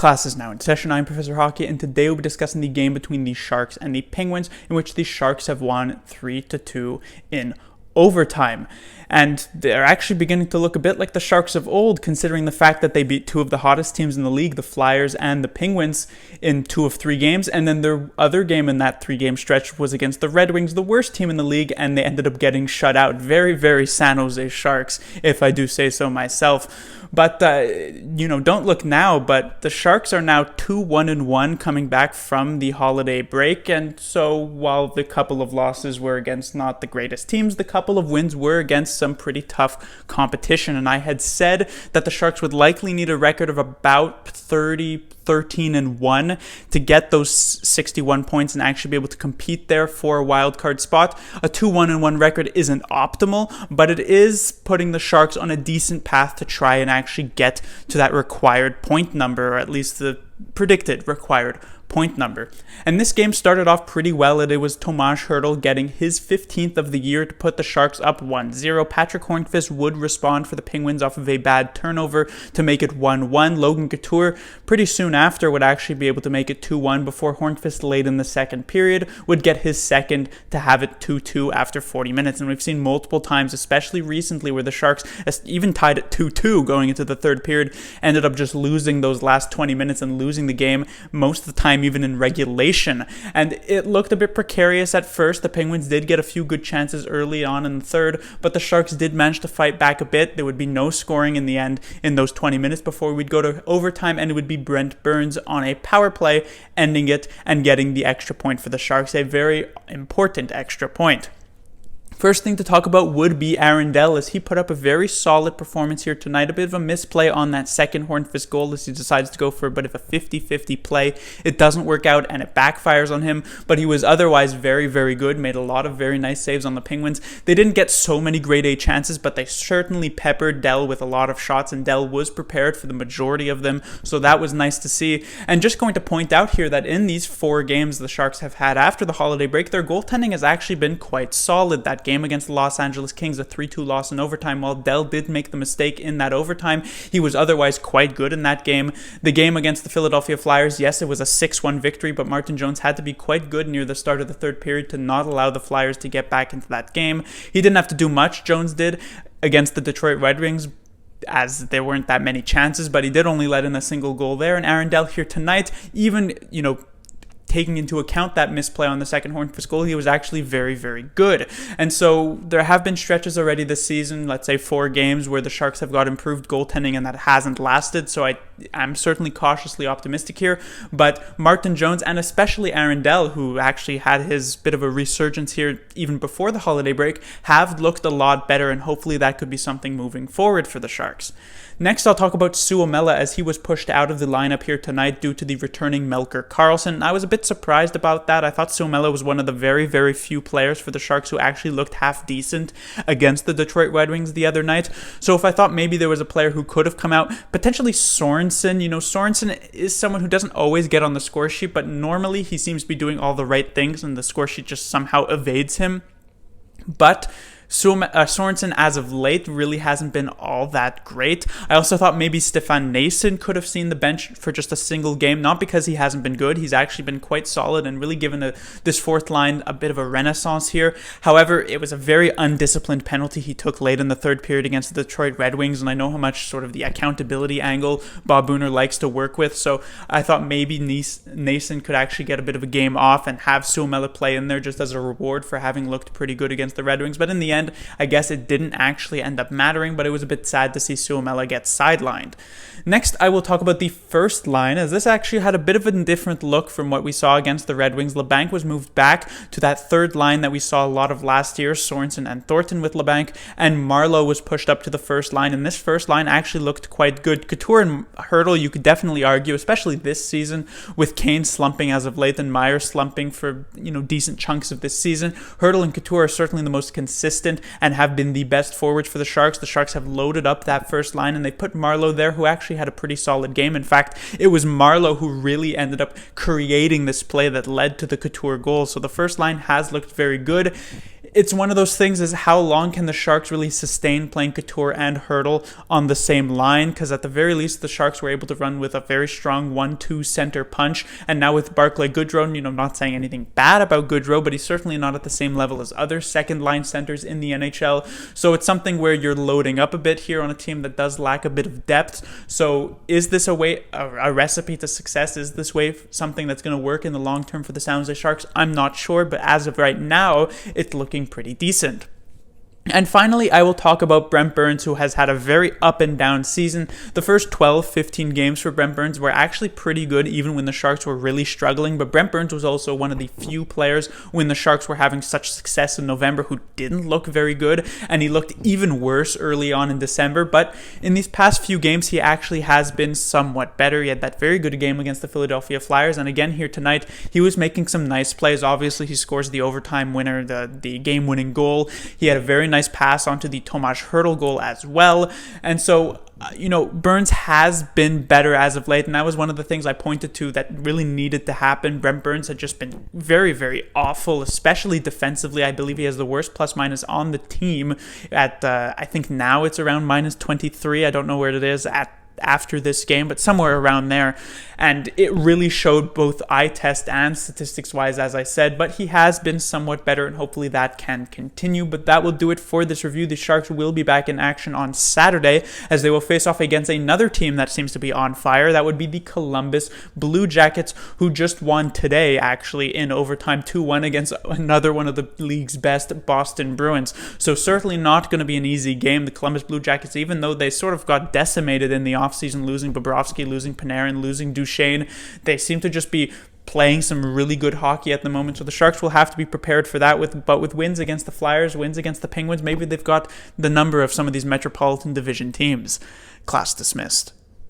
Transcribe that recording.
Class is now in session. I'm Professor Hockey, and today we'll be discussing the game between the Sharks and the Penguins, in which the Sharks have won 3-2 in overtime. And they're actually beginning to look a bit like the Sharks of old, considering the fact that they beat two of the hottest teams in the league, the Flyers and the Penguins, in 2 of 3 games. And then their other game in that 3-game stretch was against the Red Wings, the worst team in the league, and they ended up getting shut out. Very, very San Jose Sharks, if I do say so myself. But, don't look now, but the Sharks are now 2-1-1 coming back from the holiday break. And so while the couple of losses were against not the greatest teams, the couple of wins were against some pretty tough competition. And I had said that the Sharks would likely need a record of about 13-1 to get those 61 points and actually be able to compete there for a wild card spot. A 2-1-1 record isn't optimal, but it is putting the Sharks on a decent path to try and actually get to that required point number, or at least the predicted required point number. And this game started off pretty well. It was Tomas Hertl getting his 15th of the year to put the Sharks up 1-0. Patrick Hornqvist would respond for the Penguins off of a bad turnover to make it 1-1. Logan Couture pretty soon after would actually be able to make it 2-1 before Hornqvist late in the second period would get his second to have it 2-2 after 40 minutes. And we've seen multiple times, especially recently, where the Sharks, even tied at 2-2 going into the third period, ended up just losing those last 20 minutes and losing the game most of the time, even in regulation. And it looked a bit precarious at first. The Penguins did get a few good chances early on in the third, but the Sharks did manage to fight back a bit. There would be no scoring in the end in those 20 minutes before we'd go to overtime, and it would be Brent Burns on a power play ending it and getting the extra point for the Sharks, a very important extra point. First thing to talk about would be Aaron Dell, as he put up a very solid performance here tonight. A bit of a misplay on that second Hornqvist goal as he decides to go for a bit of a 50-50 play. It doesn't work out and it backfires on him, but he was otherwise very, very good, made a lot of very nice saves on the Penguins. They didn't get so many grade A chances, but they certainly peppered Dell with a lot of shots, and Dell was prepared for the majority of them, so that was nice to see. And just going to point out here that in these 4 games the Sharks have had after the holiday break, their goaltending has actually been quite solid. That game against the Los Angeles Kings, a 3-2 loss in overtime. While Dell did make the mistake in that overtime, he was otherwise quite good in that game. The game against the Philadelphia Flyers, yes, it was a 6-1 victory, but Martin Jones had to be quite good near the start of the third period to not allow the Flyers to get back into that game. He didn't have to do much, Jones did, against the Detroit Red Wings, as there weren't that many chances, but he did only let in a single goal there. And Aaron Dell here tonight, even, taking into account that misplay on the second Hornqvist goal, he was actually very, very good. And so there have been stretches already this season, let's say 4 games, where the Sharks have got improved goaltending and that hasn't lasted. So I'm certainly cautiously optimistic here. But Martin Jones and especially Aaron Dell, who actually had his bit of a resurgence here even before the holiday break, have looked a lot better, and hopefully that could be something moving forward for the Sharks. Next, I'll talk about Suomela, as he was pushed out of the lineup here tonight due to the returning Melker Karlsson. I was a bit surprised about that. I thought Suomela was one of the very, very few players for the Sharks who actually looked half decent against the Detroit Red Wings the other night. So if I thought maybe there was a player who could have come out, potentially Sorensen. Sorensen is someone who doesn't always get on the score sheet, but normally he seems to be doing all the right things and the score sheet just somehow evades him. But Sorensen, as of late, really hasn't been all that great. I also thought maybe Stefan Noesen could have seen the bench for just a single game, not because he hasn't been good. He's actually been quite solid and really given this fourth line a bit of a renaissance here. However, it was a very undisciplined penalty he took late in the third period against the Detroit Red Wings, and I know how much sort of the accountability angle Bob Booner likes to work with, so I thought maybe Noesen could actually get a bit of a game off and have Suomela play in there just as a reward for having looked pretty good against the Red Wings. But in the end, I guess it didn't actually end up mattering, but it was a bit sad to see Suomela get sidelined. Next, I will talk about the first line, as this actually had a bit of a different look from what we saw against the Red Wings. Labanc was moved back to that third line that we saw a lot of last year, Sorensen and Thornton with Labanc, and Marleau was pushed up to the first line, and this first line actually looked quite good. Couture and Hertl, you could definitely argue, especially this season, with Kane slumping as of late and Meyer slumping for decent chunks of this season. Hertl and Couture are certainly the most consistent and have been the best forwards for the Sharks. The Sharks have loaded up that first line, and they put Marleau there, who actually had a pretty solid game. In fact, it was Marleau who really ended up creating this play that led to the Couture goal. So the first line has looked very good. it's one of those things, is how long can the Sharks really sustain playing Couture and Hurdle on the same line? Because at the very least, the Sharks were able to run with a very strong 1-2 center punch. And now with Barclay Goodrow, I'm not saying anything bad about Goodrow, but he's certainly not at the same level as other second line centers in the NHL. So it's something where you're loading up a bit here on a team that does lack a bit of depth. So is this a recipe to success? Is this way something that's going to work in the long term for the San Jose Sharks? I'm not sure, but as of right now, it's looking pretty decent. And finally, I will talk about Brent Burns, who has had a very up and down season. The first 12-15 games for Brent Burns were actually pretty good, even when the Sharks were really struggling. But Brent Burns was also one of the few players when the Sharks were having such success in November who didn't look very good, and he looked even worse early on in December. But in these past few games, he actually has been somewhat better. He had that very good game against the Philadelphia Flyers, and again here tonight, he was making some nice plays. Obviously, he scores the overtime winner, the game-winning goal. He had a very nice pass onto the Tomas Hertl goal as well. And so, Burns has been better as of late, and that was one of the things I pointed to that really needed to happen. Brent Burns had just been very, very awful, especially defensively. I believe he has the worst plus-minus on the team at, I think now it's around -23. I don't know where it is after this game, but somewhere around there. And it really showed both eye test and statistics wise, as I said, but he has been somewhat better, and hopefully that can continue. But that will do it for this review. The Sharks will be back in action on Saturday as they will face off against another team that seems to be on fire. That would be the Columbus Blue Jackets, who just won today, actually, in overtime 2-1 against another one of the league's best, Boston Bruins. So certainly not going to be an easy game. The Columbus Blue Jackets, even though they sort of got decimated in the offseason, losing Bobrovsky, losing Panarin, losing Duchesne, they seem to just be playing some really good hockey at the moment. So the Sharks will have to be prepared for that. But with wins against the Flyers, wins against the Penguins, maybe they've got the number of some of these Metropolitan Division teams. Class dismissed.